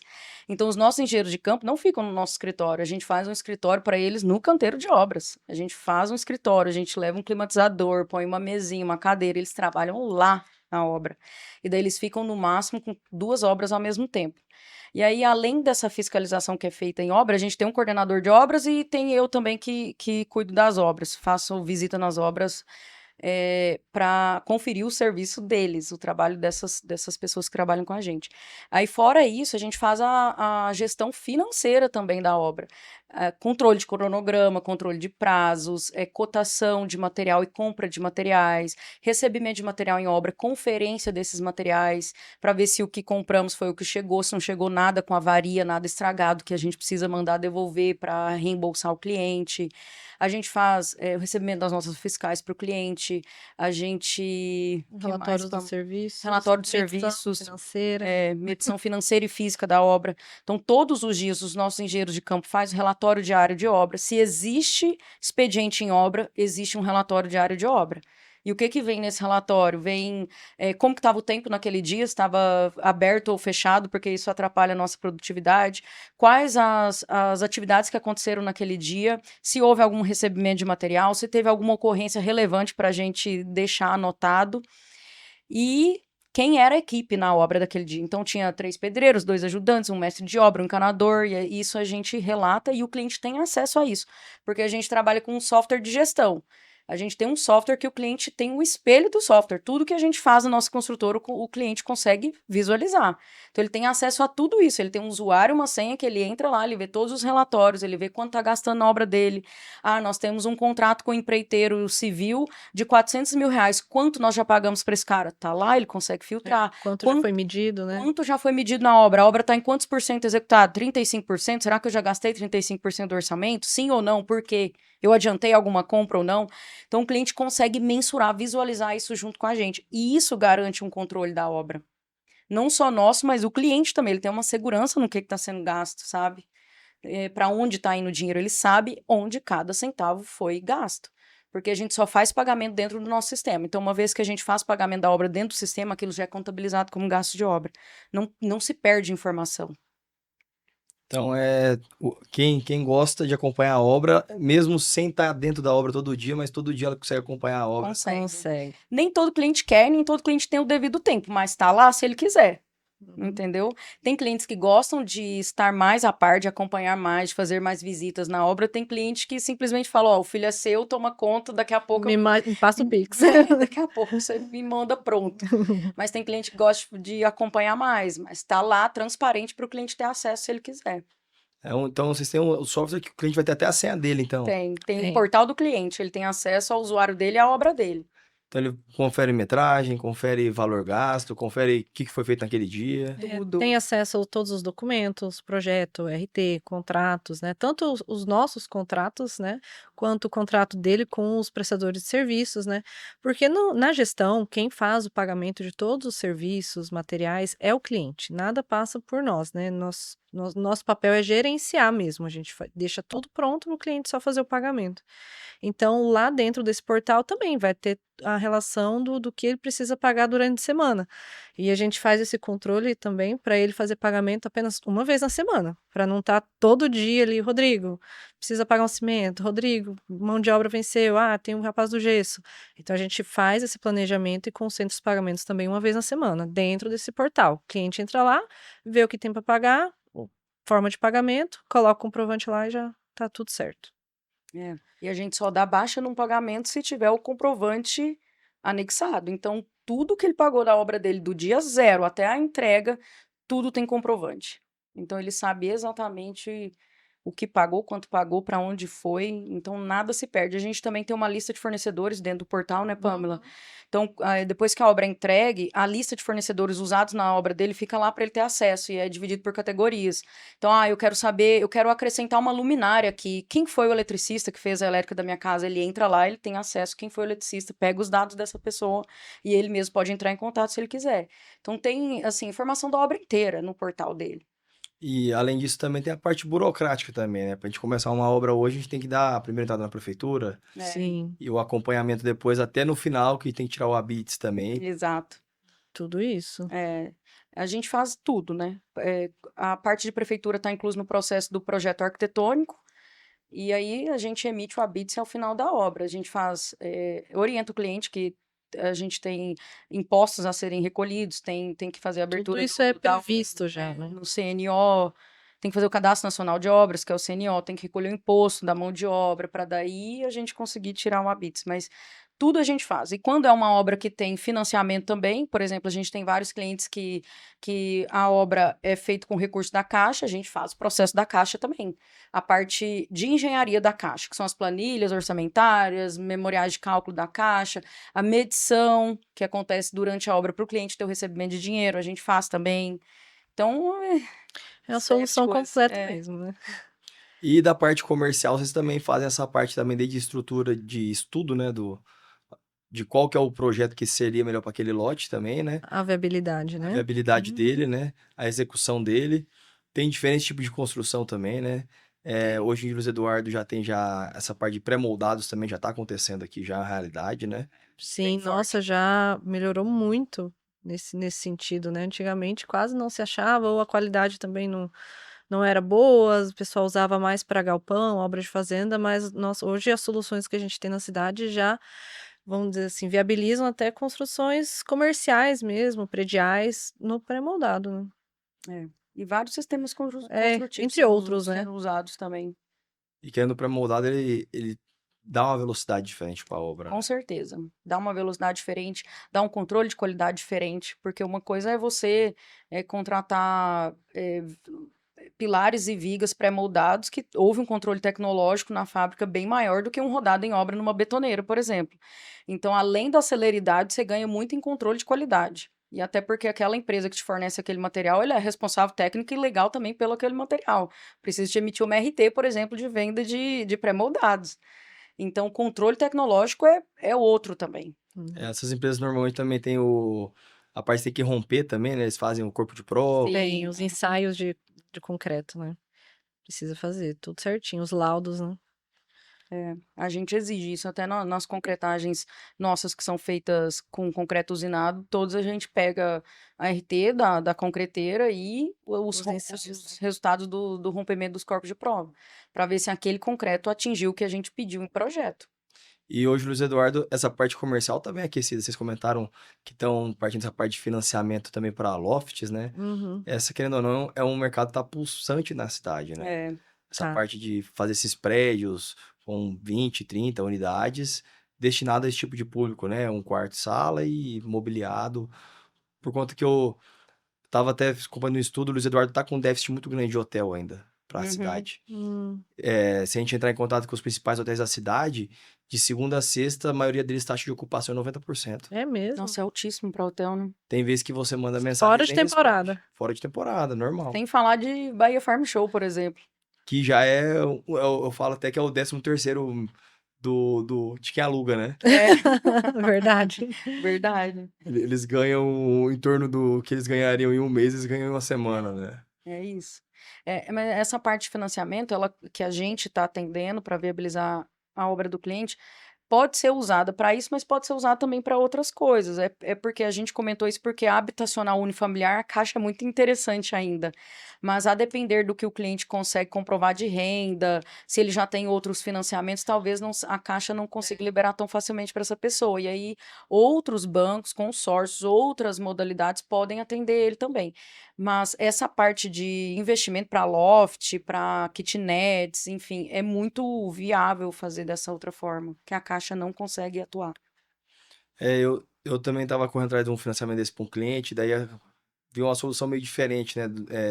Então, os nossos engenheiros de campo não ficam no nosso escritório. A gente faz um escritório para eles no canteiro de obras. A gente faz um escritório, a gente leva um climatizador, põe uma mesinha, uma cadeira, eles trabalham lá na obra. E daí eles ficam no máximo com 2 obras ao mesmo tempo. E aí, além dessa fiscalização que é feita em obra, a gente tem um coordenador de obras e tem eu também que cuido das obras. Faço visita nas obras para conferir o serviço deles, o trabalho dessas pessoas que trabalham com a gente. Aí, fora isso, a gente faz a gestão financeira também da obra. controle de cronograma, controle de prazos, cotação de material e compra de materiais, recebimento de material em obra, conferência desses materiais, para ver se o que compramos foi o que chegou, se não chegou nada com avaria, nada estragado, que a gente precisa mandar devolver para reembolsar o cliente. A gente faz o recebimento das notas fiscais para o cliente, a gente... que mais, Relatórios Pam? dos serviços, Relatório de medição serviços, financeira. medição financeira e física da obra. Então, todos os dias, os nossos engenheiros de campo fazem relatório diário de obra. Se existe expediente em obra, existe um relatório diário de obra. E o que que vem nesse relatório? Vem como que estava o tempo naquele dia, se estava aberto ou fechado, porque isso atrapalha a nossa produtividade. Quais as atividades que aconteceram naquele dia, se houve algum recebimento de material, se teve alguma ocorrência relevante para a gente deixar anotado. E quem era a equipe na obra daquele dia. Então, tinha 3 pedreiros, 2 ajudantes, um mestre de obra, um encanador, e isso a gente relata e o cliente tem acesso a isso, porque a gente trabalha com um software de gestão. A gente tem um software que o cliente tem o espelho do software. Tudo que a gente faz na nossa construtora, o cliente consegue visualizar. Então, ele tem acesso a tudo isso. Ele tem um usuário, uma senha, que ele entra lá, ele vê todos os relatórios, ele vê quanto está gastando na obra dele. Ah, nós temos um contrato com o empreiteiro civil de R$400 mil. Quanto nós já pagamos para esse cara? Tá lá, ele consegue filtrar. Quanto já foi medido, né? Quanto já foi medido na obra? A obra está em quantos por cento executado? 35%? Será que eu já gastei 35% do orçamento? Sim ou não? Por quê? Eu adiantei alguma compra ou não? Então, o cliente consegue mensurar, visualizar isso junto com a gente. E isso garante um controle da obra. Não só nosso, mas o cliente também. Ele tem uma segurança no que está sendo gasto, sabe? Para onde está indo o dinheiro. Ele sabe onde cada centavo foi gasto. Porque a gente só faz pagamento dentro do nosso sistema. Então, uma vez que a gente faz pagamento da obra dentro do sistema, aquilo já é contabilizado como gasto de obra. Não se perde informação. Então, quem gosta de acompanhar a obra, mesmo sem estar dentro da obra todo dia, mas todo dia ela consegue acompanhar a obra. Consegue. Nem todo cliente quer, nem todo cliente tem o devido tempo, mas está lá se ele quiser. Entendeu? Tem clientes que gostam de estar mais a par, de acompanhar mais, de fazer mais visitas na obra. Tem cliente que simplesmente fala, ó, o filho é seu, toma conta, daqui a pouco... Me passa o Pix. Daqui a pouco você me manda pronto. Mas tem cliente que gosta de acompanhar mais, mas tá lá transparente para o cliente ter acesso se ele quiser. Então, vocês têm o software que o cliente vai ter até a senha dele, então. Tem o portal do cliente, ele tem acesso ao usuário dele e à obra dele. Então, ele confere metragem, confere valor gasto, confere o que foi feito naquele dia. Tudo. Tem acesso a todos os documentos, projeto, RT, contratos, né? Tanto os nossos contratos, né? Quanto o contrato dele com os prestadores de serviços, né? Porque na gestão, quem faz o pagamento de todos os serviços, materiais, é o cliente. Nada passa por nós, né? Nosso papel é gerenciar mesmo. A gente deixa tudo pronto para o cliente só fazer o pagamento. Então, lá dentro desse portal também vai ter a relação do que ele precisa pagar durante a semana. E a gente faz esse controle também para ele fazer pagamento apenas uma vez na semana, para não estar todo dia ali, Rodrigo, precisa pagar um cimento, Rodrigo, mão de obra venceu, tem um rapaz do gesso. Então, a gente faz esse planejamento e concentra os pagamentos também uma vez na semana, dentro desse portal. O cliente entra lá, vê o que tem para pagar, forma de pagamento, coloca o comprovante lá e já está tudo certo. E a gente só dá baixa num pagamento se tiver o comprovante anexado. Então, tudo que ele pagou da obra dele, do dia 0 até a entrega, tudo tem comprovante. Então, ele sabe exatamente o que pagou, quanto pagou, para onde foi. Então, nada se perde. A gente também tem uma lista de fornecedores dentro do portal, né, Pamela? Então, depois que a obra é entregue, a lista de fornecedores usados na obra dele fica lá para ele ter acesso e é dividido por categorias. Então, eu quero saber, eu quero acrescentar uma luminária aqui. Quem foi o eletricista que fez a elétrica da minha casa? Ele entra lá, ele tem acesso. Quem foi o eletricista? Pega os dados dessa pessoa e ele mesmo pode entrar em contato se ele quiser. Então, tem, assim, informação da obra inteira no portal dele. E, além disso, também tem a parte burocrática também, né? Pra gente começar uma obra hoje, a gente tem que dar a primeira entrada na prefeitura. Sim. E o acompanhamento depois, até no final, que tem que tirar o habites também. Exato. Tudo isso. A gente faz tudo, né? A parte de prefeitura está incluso no processo do projeto arquitetônico, e aí a gente emite o habite ao final da obra. A gente orienta o cliente que a gente tem impostos a serem recolhidos, tem que fazer a abertura. Tudo isso é previsto já, né? No CNO, tem que fazer o Cadastro Nacional de Obras, que é o CNO, tem que recolher o imposto da mão de obra, para daí a gente conseguir tirar o habite. Mas Tudo a gente faz. E quando é uma obra que tem financiamento também, por exemplo, a gente tem vários clientes que a obra é feita com recurso da Caixa, a gente faz o processo da Caixa também. A parte de engenharia da Caixa, que são as planilhas orçamentárias, memoriais de cálculo da Caixa, a medição que acontece durante a obra para o cliente ter o recebimento de dinheiro, a gente faz também. Então, É a série de solução coisas. completa mesmo, né? E da parte comercial, vocês também fazem essa parte também de estrutura de estudo, né, de qual que é o projeto que seria melhor para aquele lote também, né? A viabilidade, A né? viabilidade Uhum. dele, né? A execução dele. Tem diferentes tipos de construção também, né? Hoje em Luiz Eduardo já essa parte de pré-moldados também já está acontecendo aqui, já é a realidade, né? Sim, forte. nossa, já melhorou muito nesse sentido, né? Antigamente quase não se achava, ou a qualidade também não era boa, o pessoal usava mais para galpão, obra de fazenda, mas nossa, hoje as soluções que a gente tem na cidade já, vamos dizer assim, viabilizam até construções comerciais mesmo, prediais, no pré-moldado, né? É. E vários sistemas É, construtivos entre outros, né? sendo usados também. E que no pré-moldado ele dá uma velocidade diferente para a obra, Com né? certeza. Dá uma velocidade diferente, dá um controle de qualidade diferente, porque uma coisa é você contratar pilares e vigas pré-moldados, que houve um controle tecnológico na fábrica bem maior do que um rodado em obra numa betoneira, por exemplo. Então, além da celeridade, você ganha muito em controle de qualidade. E até porque aquela empresa que te fornece aquele material, ela é responsável técnica e legal também pelo aquele material. Precisa te emitir uma RT, por exemplo, de venda de pré-moldados. Então, o controle tecnológico é outro também. Essas empresas normalmente também têm a parte tem que romper também, né? Eles fazem o corpo de prova. Tem Sim. os ensaios de concreto, né? Precisa fazer tudo certinho, os laudos, né? A gente exige isso até nas concretagens nossas que são feitas com concreto usinado, todos a gente pega a RT da concreteira e Os ensaios, os resultados do rompimento dos corpos de prova, para ver se aquele concreto atingiu o que a gente pediu em projeto. E hoje, Luiz Eduardo, essa parte comercial tá bem aquecida. Vocês comentaram que estão partindo dessa parte de financiamento também para lofts, né? Uhum, Essa, querendo ou não, é um mercado que tá pulsante na cidade, né? É, Essa tá. parte de fazer esses prédios com 20, 30 unidades destinadas a esse tipo de público, né? Um quarto sala e mobiliado. Por conta que eu tava até acompanhando um estudo, o Luiz Eduardo tá com um déficit muito grande de hotel ainda para a uhum. cidade. Hum, Se a gente entrar em contato com os principais hotéis da cidade, de segunda a sexta, a maioria deles taxa de ocupação é 90%. é mesmo? Nossa, é altíssimo para hotel, né? Tem vezes que você manda mensagem e Fora eles de nem respondem. temporada. Fora de temporada, normal. Sem falar de Bahia Farm Show, por exemplo. Que já eu falo até que é o 13º de quem aluga, né? É, Verdade. verdade. Eles ganham em torno do que eles ganhariam em um mês, eles ganham em uma semana, né? É isso. Mas essa parte de financiamento, ela, que a gente está atendendo para viabilizar a obra do cliente, pode ser usada para isso, mas pode ser usada também para outras coisas. É porque a gente comentou isso porque a habitacional unifamiliar, a Caixa é muito interessante ainda. Mas a depender do que o cliente consegue comprovar de renda, se ele já tem outros financiamentos, talvez a Caixa não consiga liberar tão facilmente para essa pessoa. E aí, outros bancos, consórcios, outras modalidades podem atender ele também. Mas essa parte de investimento para loft, para kitnets, enfim, é muito viável fazer dessa outra forma, que a Caixa não consegue atuar. Eu também estava correndo atrás de um financiamento desse para um cliente, daí vi uma solução meio diferente, né?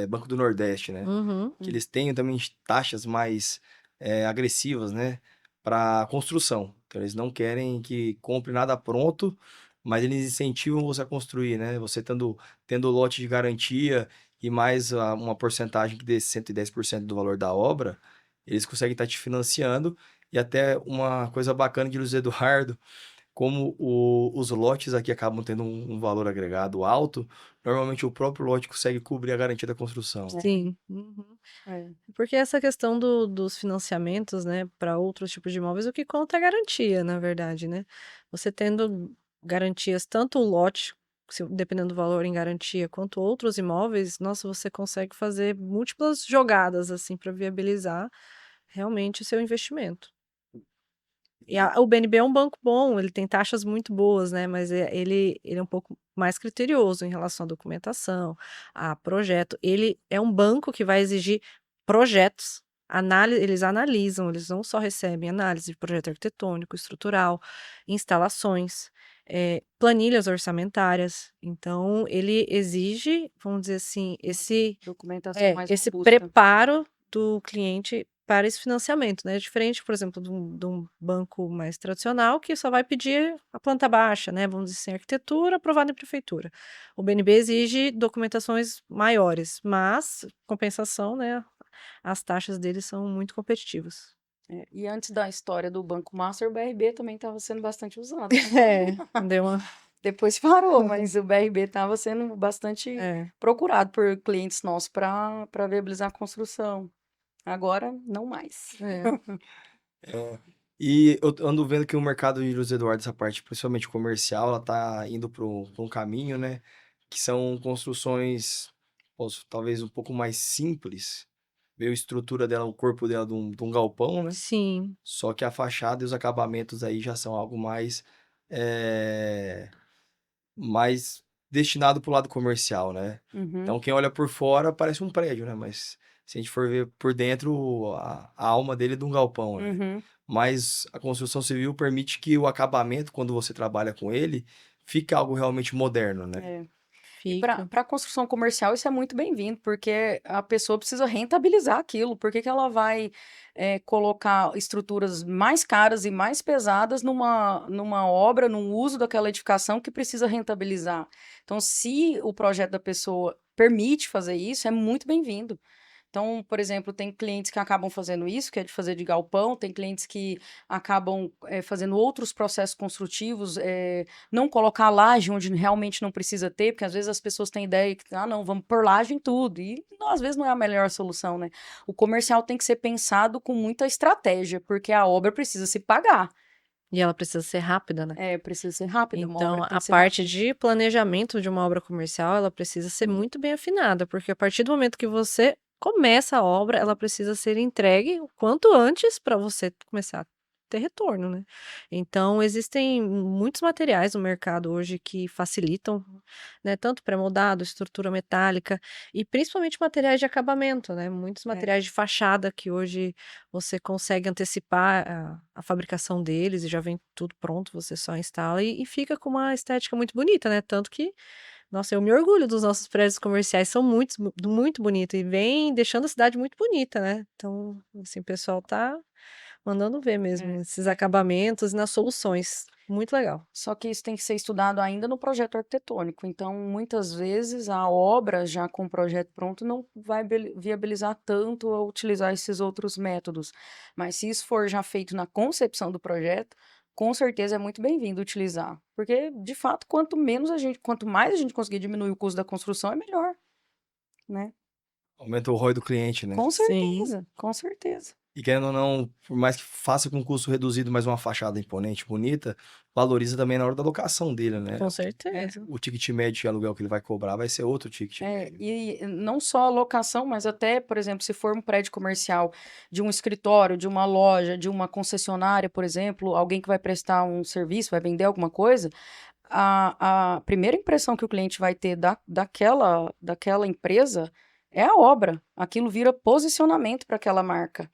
Banco do Nordeste, né? Uhum. Que eles têm também taxas mais agressivas, né? Para construção. Então, eles não querem que compre nada pronto, mas eles incentivam você a construir, né? Você tendo lote de garantia e mais uma porcentagem que dê 110% do valor da obra, eles conseguem estar te financiando. E até uma coisa bacana de Luiz Eduardo, como os lotes aqui acabam tendo um valor agregado alto, normalmente o próprio lote consegue cobrir a garantia da construção. Sim. Uhum. É. Porque essa questão dos financiamentos, né, para outros tipos de imóveis, o que conta é a garantia, na verdade, né? Você tendo garantias, tanto o lote, dependendo do valor em garantia, quanto outros imóveis, nossa, você consegue fazer múltiplas jogadas, assim, para viabilizar realmente o seu investimento. E o BNB é um banco bom, ele tem taxas muito boas, né? Mas ele é um pouco mais criterioso em relação à documentação, a projeto. Ele é um banco que vai exigir projetos eles analisam, eles não só recebem análise de projeto arquitetônico, estrutural, instalações, planilhas orçamentárias. Então, ele exige, vamos dizer assim, Documentação mais esse robusta. preparo do cliente para esse financiamento, né? Diferente, por exemplo, de um banco mais tradicional que só vai pedir a planta baixa, né? Vamos dizer assim, arquitetura aprovada em prefeitura. O BNB exige documentações maiores, mas, compensação, né? As taxas deles são muito competitivas. E antes da história do Banco Master, o BRB também estava sendo bastante usado. Deu uma. Depois parou, mas o BRB estava sendo bastante É. procurado por clientes nossos para viabilizar a construção. Agora, não mais. E eu ando vendo que o mercado de Luiz Eduardo, essa parte principalmente comercial, ela tá indo para um caminho, né? Que são construções, talvez um pouco mais simples. Veio a estrutura dela, o corpo dela de um galpão, né? Sim. Só que a fachada e os acabamentos aí já são algo mais destinado para o lado comercial, né? Uhum. Então, quem olha por fora parece um prédio, né? Mas se a gente for ver por dentro, a alma dele é de um galpão, né? Uhum. Mas a construção civil permite que o acabamento, quando você trabalha com ele, fique algo realmente moderno, né? E Fica. para construção comercial isso é muito bem-vindo, porque a pessoa precisa rentabilizar aquilo. Por que que ela vai colocar estruturas mais caras e mais pesadas numa obra, num uso daquela edificação que precisa rentabilizar? Então, se o projeto da pessoa permite fazer isso, é muito bem-vindo. Então, por exemplo, tem clientes que acabam fazendo isso, que é de fazer de galpão, tem clientes que acabam fazendo outros processos construtivos, não colocar laje onde realmente não precisa ter, porque às vezes as pessoas têm ideia que, não, vamos pôr laje em tudo, e não, às vezes não é a melhor solução, né? O comercial tem que ser pensado com muita estratégia, porque a obra precisa se pagar. E ela precisa ser rápida, né? Precisa ser rápida. Uma Então, obra tem a que ser parte rápida. de planejamento de uma obra comercial, ela precisa ser muito bem afinada, porque a partir do momento que você começa a obra, ela precisa ser entregue o quanto antes para você começar a ter retorno, né? Então, existem muitos materiais no mercado hoje que facilitam, né? Tanto pré-moldado, estrutura metálica e principalmente materiais de acabamento, né? Muitos materiais de fachada que hoje você consegue antecipar a fabricação deles e já vem tudo pronto, você só instala e fica com uma estética muito bonita, né? Tanto que, nossa, eu me orgulho dos nossos prédios comerciais, são muito bonitos e vem deixando a cidade muito bonita, né? Então, assim, o pessoal tá mandando ver mesmo esses acabamentos nas soluções. Muito legal. Só que isso tem que ser estudado ainda no projeto arquitetônico. Então, muitas vezes, a obra, já com o projeto pronto, não vai viabilizar tanto a utilizar esses outros métodos. Mas se isso for já feito na concepção do projeto, com certeza é muito bem-vindo utilizar. Porque, de fato, quanto mais a gente conseguir diminuir o custo da construção, é melhor, né? Aumenta o ROI do cliente, né? Com Sim. certeza, com certeza. E querendo ou não, por mais que faça com custo reduzido, mas uma fachada imponente, bonita, valoriza também na hora da locação dele, né? Com certeza. O ticket médio de aluguel que ele vai cobrar vai ser outro ticket médio. E não só a locação, mas até, por exemplo, se for um prédio comercial de um escritório, de uma loja, de uma concessionária, por exemplo, alguém que vai prestar um serviço, vai vender alguma coisa, a primeira impressão que o cliente vai ter daquela empresa é a obra. Aquilo vira posicionamento para aquela marca.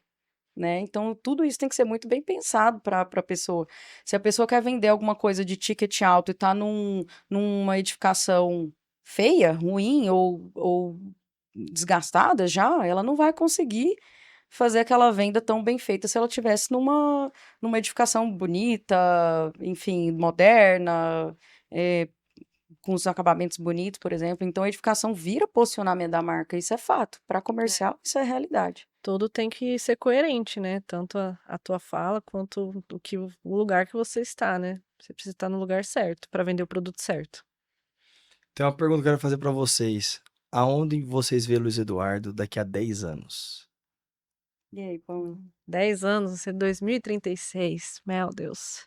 Né? Então, tudo isso tem que ser muito bem pensado para a pessoa. Se a pessoa quer vender alguma coisa de ticket alto e está numa edificação feia, ruim ou desgastada já, ela não vai conseguir fazer aquela venda tão bem feita se ela tivesse numa edificação bonita, enfim, moderna, com os acabamentos bonitos, por exemplo. Então, a edificação vira posicionamento da marca. Isso é fato. Para comercial, isso é realidade. Tudo tem que ser coerente, né? Tanto a tua fala quanto o lugar que você está, né? Você precisa estar no lugar certo para vender o produto certo. Tem uma pergunta que eu quero fazer para vocês. Aonde vocês vê Luiz Eduardo daqui a 10 anos? E aí, Paulo? 10 anos, vai ser 2036. Meu Deus.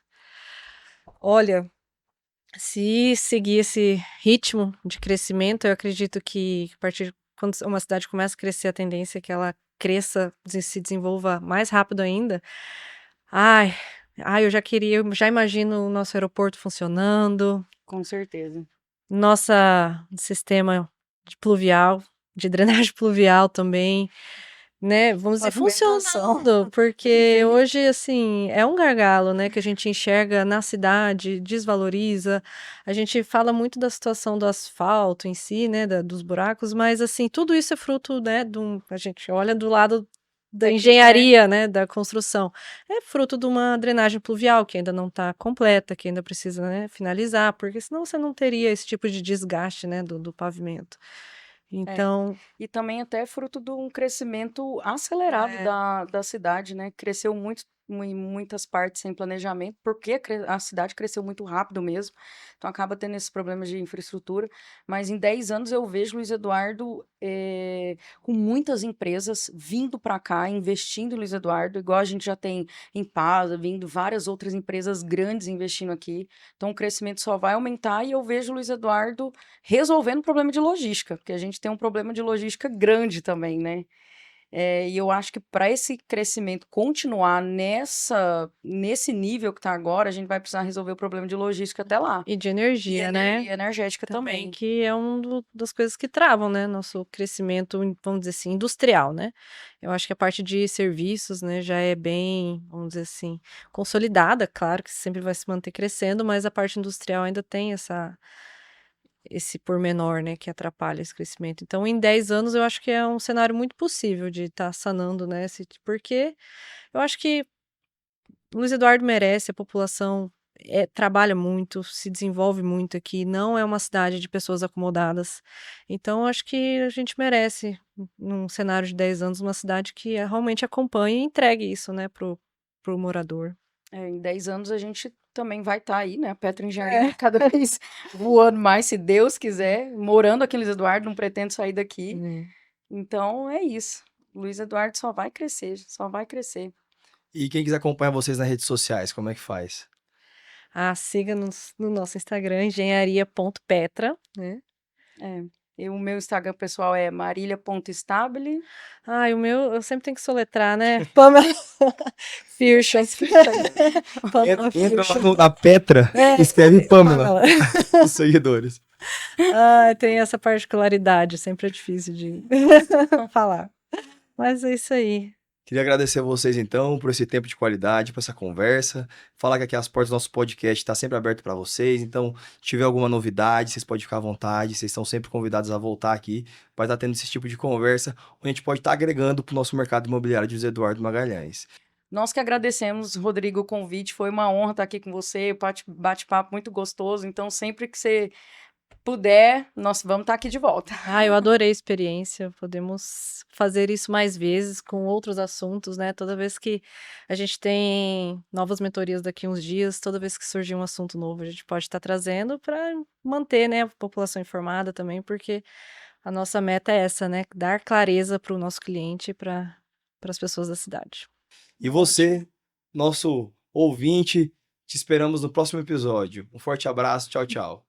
Olha, se seguir esse ritmo de crescimento, eu acredito que a partir quando uma cidade começa a crescer, a tendência é que ela cresça, se desenvolva mais rápido ainda. Ai, eu já imagino o nosso aeroporto funcionando, Com certeza. nossa sistema de drenagem pluvial também. né, vamos dizer, Pavimentação. funcionando, porque Enfim. hoje, assim, é um gargalo, né, que a gente enxerga na cidade, desvaloriza. A gente fala muito da situação do asfalto em si, né, dos buracos, mas, assim, tudo isso é fruto, né, a gente olha do lado da Técnico, né? engenharia, né, da construção. É fruto de uma drenagem pluvial que ainda não está completa, que ainda precisa, né, finalizar, porque senão você não teria esse tipo de desgaste, né, do pavimento. É. Então, E também até fruto de um crescimento acelerado é, da cidade, né? Cresceu muito em muitas partes sem planejamento, porque a cidade cresceu muito rápido mesmo. Então acaba tendo esses problemas de infraestrutura. Mas em 10 anos eu vejo Luiz Eduardo com muitas empresas vindo para cá, investindo em Luiz Eduardo, igual a gente já tem em Pasa, vindo várias outras empresas grandes investindo aqui. Então o crescimento só vai aumentar e eu vejo o Luiz Eduardo resolvendo o problema de logística, porque a gente tem um problema de logística grande também, né? E eu acho que para esse crescimento continuar nesse nível que está agora, a gente vai precisar resolver o problema de logística até lá. e de E energia, né? energética Também, também. que é das coisas que travam, né, nosso crescimento, vamos dizer assim, industrial, né? Eu acho que a parte de serviços, né, já é bem, vamos dizer assim, consolidada, claro que sempre vai se manter crescendo, mas a parte industrial ainda tem esse pormenor, né, que atrapalha esse crescimento. Então, em 10 anos, eu acho que é um cenário muito possível de estar sanando, né, porque eu acho que o Luiz Eduardo merece, a população trabalha muito, se desenvolve muito aqui, não é uma cidade de pessoas acomodadas. Então, acho que a gente merece, num cenário de 10 anos, uma cidade que realmente acompanhe e entregue isso, né, pro morador. Em 10 anos a gente também vai estar aí, né? A Petra Engenharia É. cada vez voando mais, se Deus quiser, morando aqui em Luiz Eduardo, não pretendo sair daqui. Então é isso. Luiz Eduardo só vai crescer, só vai crescer. E quem quiser acompanhar vocês nas redes sociais, como é que faz? Siga-nos no nosso Instagram, engenharia.petra, né? O meu Instagram pessoal é marília.stabile. O meu, eu sempre tenho que soletrar, né? Pamela Firchas. Pamela Entra lá Firchas. na Petra, escreve Pamela, Pamela. os seguidores. Tem essa particularidade, sempre é difícil de falar. Mas é isso aí. Queria agradecer a vocês, então, por esse tempo de qualidade, por essa conversa. Falar que aqui as portas do nosso podcast estão sempre abertas para vocês. Então, se tiver alguma novidade, vocês podem ficar à vontade. Vocês estão sempre convidados a voltar aqui para estar tendo esse tipo de conversa, onde a gente pode estar agregando para o nosso mercado imobiliário de José Eduardo Magalhães. Nós que agradecemos, Rodrigo, o convite. Foi uma honra estar aqui com você. Bate-papo muito gostoso. Então, sempre que você puder, nós vamos estar aqui de volta. Eu adorei a experiência. Podemos fazer isso mais vezes com outros assuntos, né? Toda vez que a gente tem novas mentorias daqui a uns dias, toda vez que surgir um assunto novo, a gente pode estar trazendo para manter, né, a população informada também, porque a nossa meta é essa, né? Dar clareza para o nosso cliente e para as pessoas da cidade. E você, nosso ouvinte, te esperamos no próximo episódio. Um forte abraço, tchau, tchau.